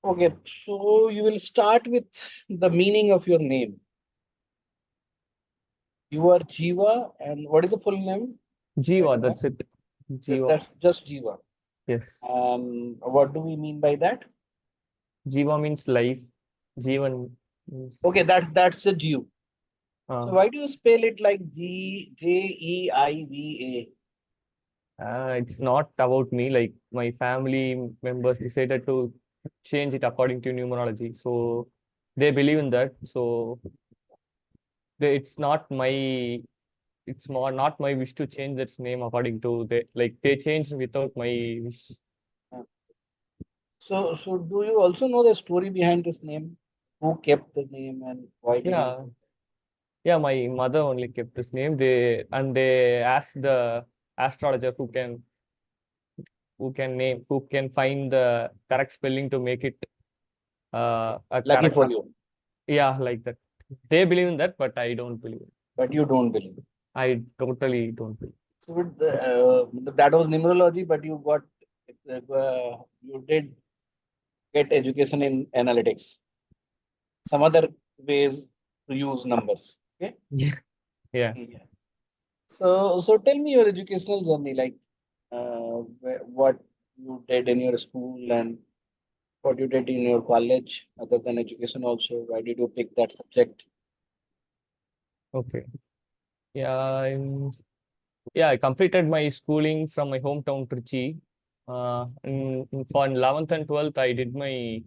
Okay, so you will start with the meaning of your name. You are Jiva, and what is the full name that Jiva, you have? that's it. Jiva. That's just Jiva. Yes. What do we mean by that? Jiva means life. Jivan means Okay, that's the Jew. So uh, why do you spell it like Jeiva? it's not about me. Like my family members decided to change it according to numerology. So they believe in that. So it's not my it's more not my wish to change that name according to they changed without my wish. Uh, So do you also know the story behind this name? Who kept the name and why did you? Yeah. Yeah, my mother only kept this name. They asked the astrologer who can find the correct spelling to make it a Lucky correct. for you, Yeah, like that. They believe in that, but I don't believe it. but you don't believe. I totally don't believe. So that was numerology, but you did get education in analytics. Some other ways to use numbers. Okay. Yeah. Yeah. Yeah. So tell me your educational journey, like what you did in your school and what you did in your college, other than education also. Why did you pick that subject? Okay. Yeah. Yeah, I completed my schooling from my hometown, Trichy. For 11th and 12th, I did my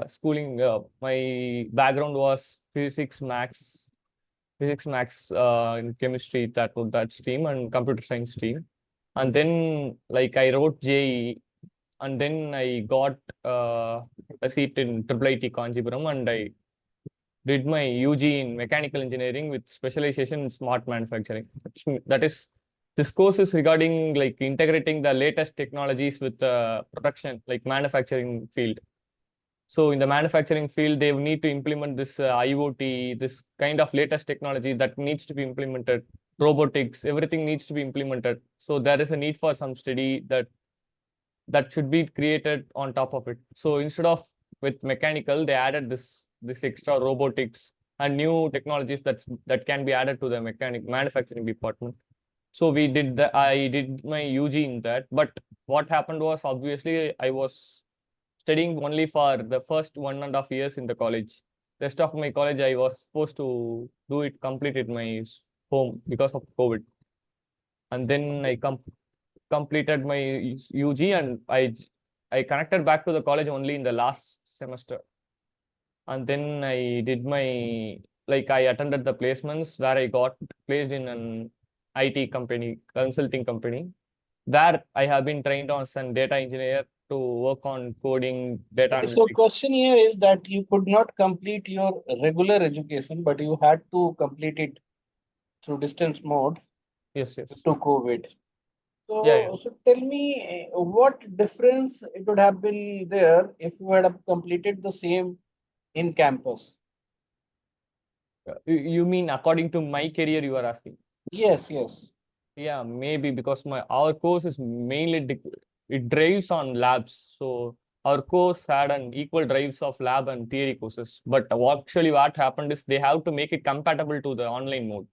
schooling. My background was physics, max, in chemistry, that stream, and computer science stream. And then, like, I wrote JE, and then I got a seat in IIIT Kanchipuram, and I did my UG in mechanical engineering with specialization in smart manufacturing. That is, this course is regarding like integrating the latest technologies with production, like manufacturing field. So in the manufacturing field, they need to implement this IoT, this kind of latest technology that needs to be implemented. Robotics, everything needs to be implemented. So there is a need for some study that should be created on top of it. So instead of with mechanical, they added this extra robotics and new technologies that can be added to the manufacturing department. So I did my UG in that. But what happened was, obviously I was studying only for the first 1.5 years in the college. Rest of my college I was supposed to do it complete in my home because of COVID. And then I completed my UG, and I connected back to the college only in the last semester. And then I did my like I attended the placements where I got placed in an IT company, consulting company. There I have been trained as an data engineer to work on coding, data Okay, so analytics. question here is that you could not complete your regular education, but you had to complete it through distance mode Yes, yes. to COVID. Yeah, yeah. So tell me what difference it would have been there if you had have completed the same in campus. You mean according to my career you are asking? Yes, yes. Yeah, maybe because my our course is mainly it drives on labs. So our course had an equal drives of lab and theory courses. But actually what happened is they have to make it compatible to the online mode.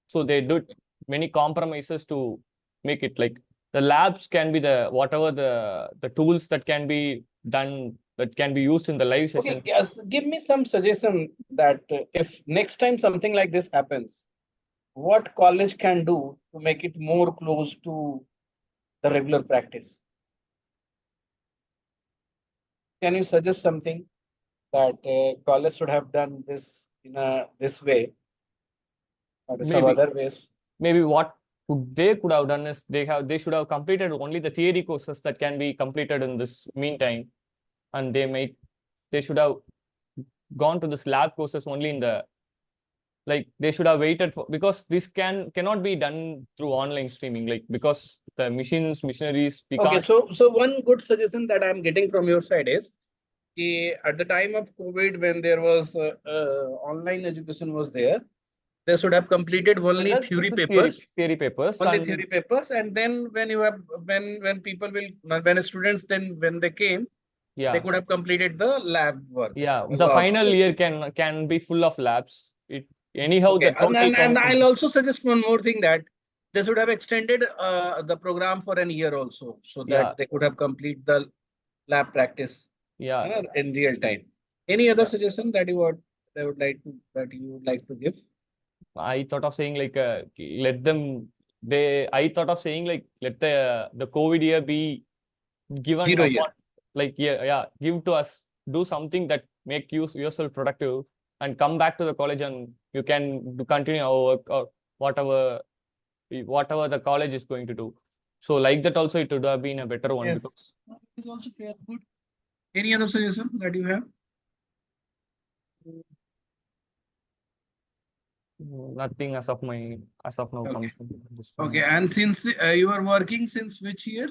So they did many compromises to make it like the labs can be the whatever the tools that can be done that can be used in the live Okay, session. yes, give me some suggestion that if next time something like this happens, what college can do to make it more close to the regular practice? Can you suggest something that college should have done this in this way or some Maybe other ways? maybe what they could have done is they should have completed only the theory courses that can be completed in this meantime, and they should have gone to this lab courses only in the like they should have waited for, because this cannot be done through online streaming, like because the machineries we Okay, can't. so one good suggestion that I'm getting from your side is at the time of COVID, when there was online education was there, they should have completed only Let's do theory the theory papers, theory papers only and theory papers, and then when you have when people will when students then when they came, Yeah, could have completed the lab work. yeah. The Lab final year question. can be full of labs. It anyhow Okay, the total and count will I'll be. also suggest one more thing, that they should have extended the program for an year also, so Yeah, that they could have complete the lab practice yeah, in real time. Any other yeah. suggestion that you would like to give? I thought of saying like let them. I thought of saying like let the COVID year be given 0 year. upon, like, yeah, give to us, do something that make you yourself productive, and come back to the college, and you can continue our work, or whatever the college is going to do. So like that also it would have been a better one, Yes, because it is also fair. Good. Any other suggestion that you have? nothing as of now Okay. comes to this Okay. mind. And since you are working since which year?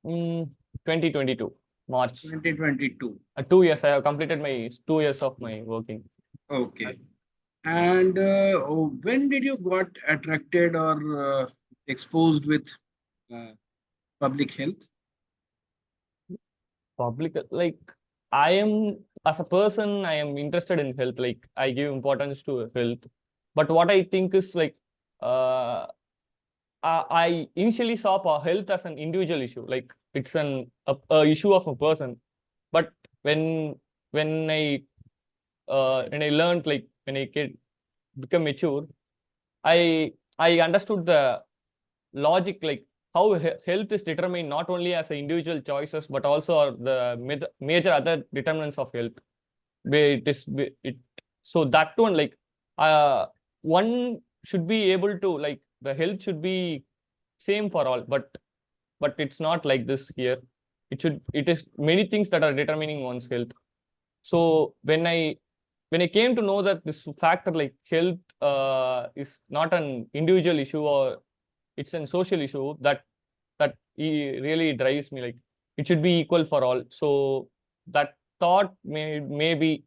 mm, 2022 March. 2022. 2 years I have completed my 2 years of my working. Okay. And when did you got attracted or exposed with uh, public health? Public, like, I am, as a person, I am interested in health, like I give importance to health. But what I think is like, uh, I initially saw health as an individual issue, like it's a issue of a person. But when when I when I learned, like when I become mature, I understood the logic, like how health is determined not only as a individual choices, but also are the major other determinants of health. Where it is it So that one, like, uh one should be able to, like, the health should be same for all, but it's not like this here. It is many things that are determining one's health. So when I came to know that this factor, like health, is not an individual issue, or it's a social issue, really drives me. Like, it should be equal for all. So that thought maybe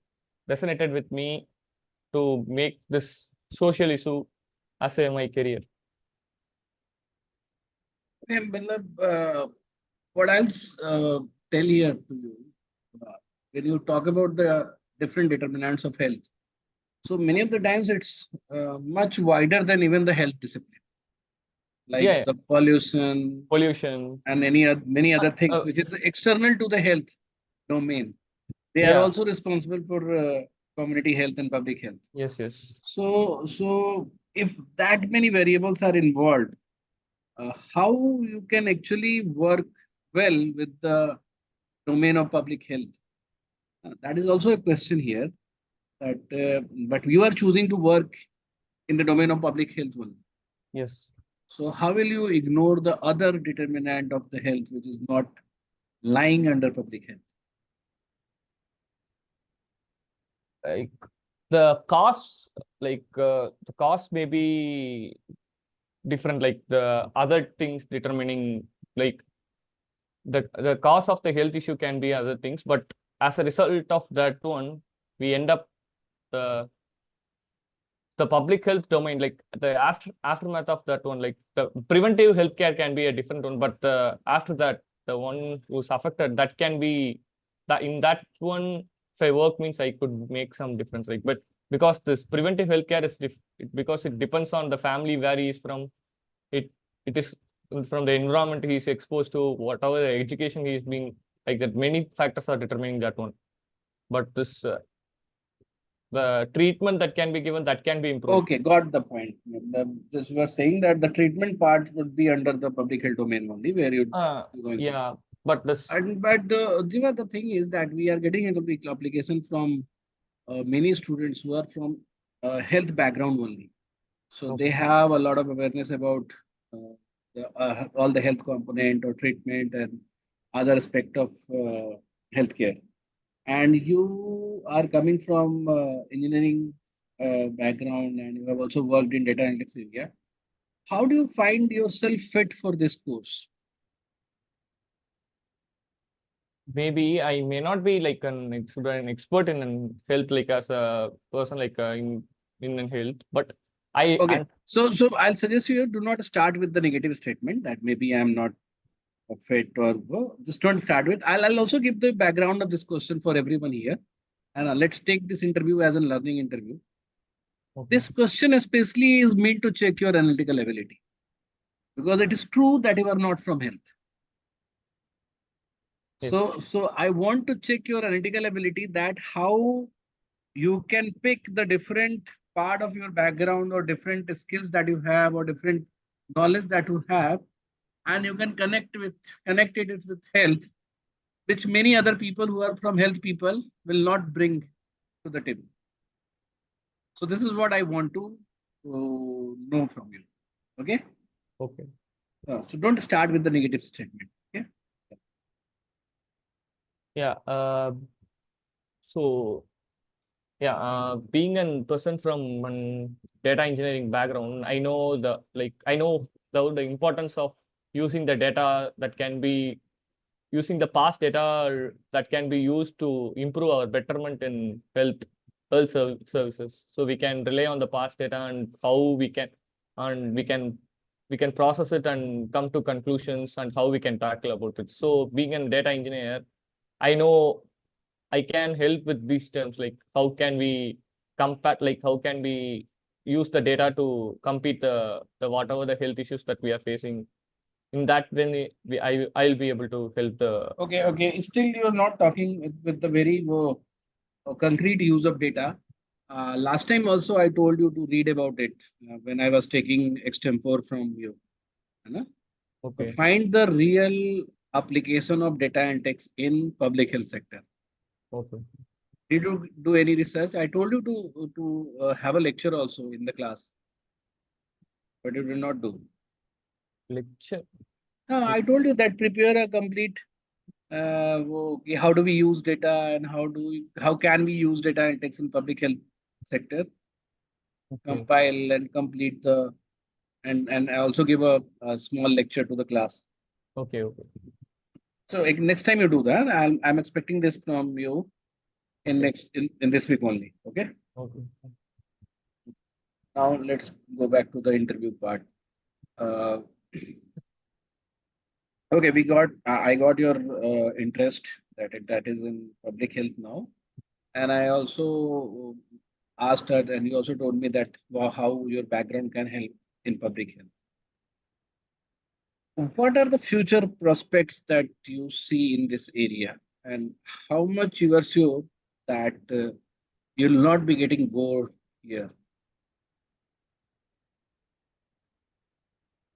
resonated with me to make this social issue as my career. Matlab, what else tell here to you uh, when you talk about the different determinants of health? So many of the times it's much wider than even the health discipline, like Yeah, the pollution pollution. and many Uh, other things uh, which is external to the health domain. They are yeah, also responsible for community health and public health. yes, yes. So if that many variables are involved, how you can actually work well with the domain of public health? That is also a question here. That but you are choosing to work in the domain of public health only. Yes. So how will you ignore the other determinant of the health which is not lying under public health? Like the costs, the cost may be different, like the other things determining, like the cause of the health issue can be other things, but as a result of that one, we end up the public health domain, like the aftermath of that one, like the preventive healthcare can be a different one, but after that, the one who's affected, that can be that in that one, if I work means I could make some difference, like, but because this preventive healthcare is because it depends on the family where he is from, it it is from the environment he is exposed to, whatever the education he is being, like that, many factors are determining that one. But this the treatment that can be given, that can be improved. Okay, got the point. This you are saying that the treatment part would be under the public health domain only, where you're going to. Yeah, but this, And but Jiva, the thing is that we are getting a complete application from many students who are from health background only. So they okay, have a lot of awareness about all the health component or treatment and other aspect of healthcare. And you are coming from engineering background, and you have also worked in data analytics area. How do you find yourself fit for this course? maybe I may not be like an expert in health, like as a person, like in health, but I Okay, and so I'll suggest you do not start with the negative statement that maybe I'm not of it, or just don't start with. I'll also give the background of this question for everyone here. And let's take this interview as a learning interview. Okay. This question especially is meant to check your analytical ability, because it is true that you are not from health. Yes. So I want to check your analytical ability, that how you can pick the different part of your background or different skills that you have or different knowledge that you have, and you can connect it with health, which many other people who are from health people will not bring to the table. So this is what I want to know from you. Okay. Okay. So don't start with the negative statement. Okay. Yeah. So yeah, being a person from an data engineering background, I know the importance of using the data that can be using the past data that can be used to improve our betterment in services. So we can rely on the past data and how and we can process it and come to conclusions and how we can tackle about it. So being a data engineer, I know I can help with these terms, like how can we compare, like how can we use the data to compete the whatever the health issues that we are facing. In that, then I'll be able to help the. Okay. Still, you're not talking with the very concrete use of data. Last time also I told you to read about it when I was taking extempore from you. है ना? Okay. Find the real application of data analytics in public health sector. Okay. Did you do any research? I told you to have a lecture also in the class, but you did not do. Lecture. No, I told you that prepare a complete okay, how do we use data and how can we use data analytics in public health sector? Okay. Compile and complete the and I also give a small lecture to the class. Okay. Okay. So next time you do that, I'm expecting this from you in Okay. in this week only. Okay. Okay. Now let's go back to the interview part. Uh, okay, I got your interest that is in public health now, and I also asked her, and you also told me that how your background can help in public health. What are the future prospects that you see in this area, and how much you are sure that you'll not be getting bored here?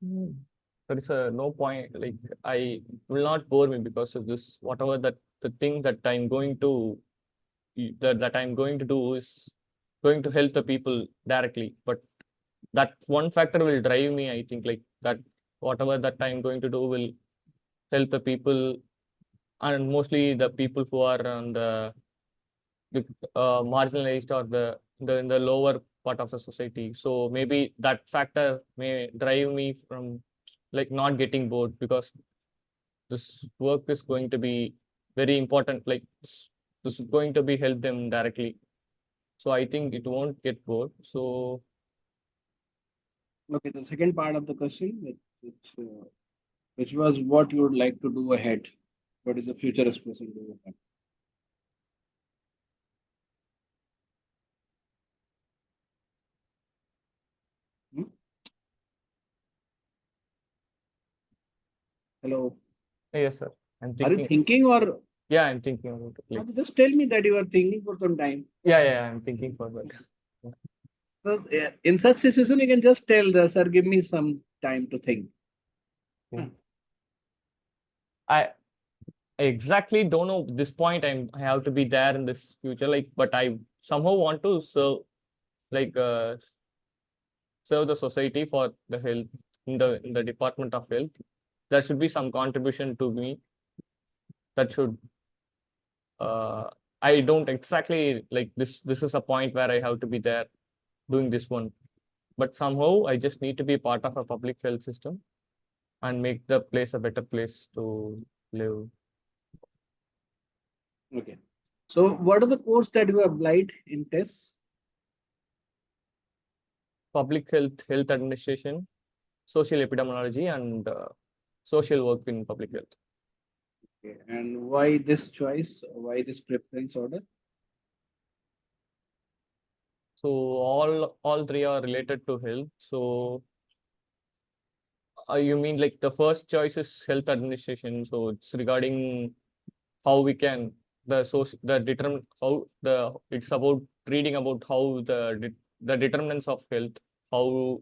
There is no point. Like I will not bore me because of this. Whatever the thing that I'm going to that I'm going to do is going to help the people directly. But that one factor will drive me. I think like that whatever that I'm going to do will help the people, and mostly the people who are on the marginalized or the in the lower part of the society. So maybe that factor may drive me from like not getting bored, because this work is going to be very important. Like this is going to be help them directly. So I think it won't get bored. So Okay, the second part of the question, which was what you would like to do ahead. What is the future expression do you have? Hmm? Hello. yes, sir. I'm Are you thinking. thinking or Yeah, I'm thinking about it. Like just tell me that you are thinking for some time? yeah, I'm thinking for that. So, in such situation, you can just tell the sir, give me some time to think. Yeah. Hmm. I exactly don't know this point. I have to be there in this future. Like, but I somehow want to serve, like serve the society for the health in the department of health. There should be some contribution to me. That should uh, I don't exactly like this. This is a point where I have to be there doing this one. But somehow I just need to be part of a public health system and make the place a better place to live. Okay. So, what are the course that you applied in tests? Public health, health administration, social epidemiology, and social work in public health. Okay. And why this choice? Why this preference order? So all three are related to health. So you mean like the first choice is health administration. So it's regarding how we can the determine how the it's about reading about how the determinants of health, how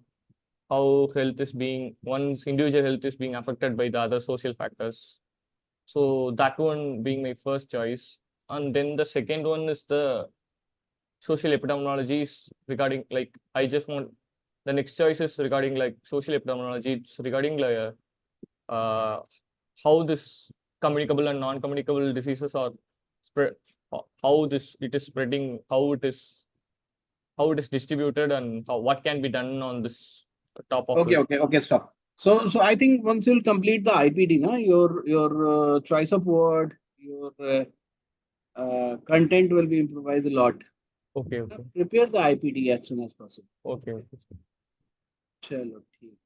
health is being one's individual health is being affected by the other social factors. So that one being my first choice. And then the second one is the social epidemiology is regarding like I just want the next choice is regarding like social epidemiology. It's regarding like uh, how this communicable and non-communicable diseases are spread, how this it is spreading, how it is distributed, and how what can be done on this top of Okay, it. okay, okay, stop. So I think once you'll complete the IPD, na, your choice of word, your content will be improvised a lot. Okay, okay, Prepare the IPD as soon as possible. okay, okay. चलो ठीक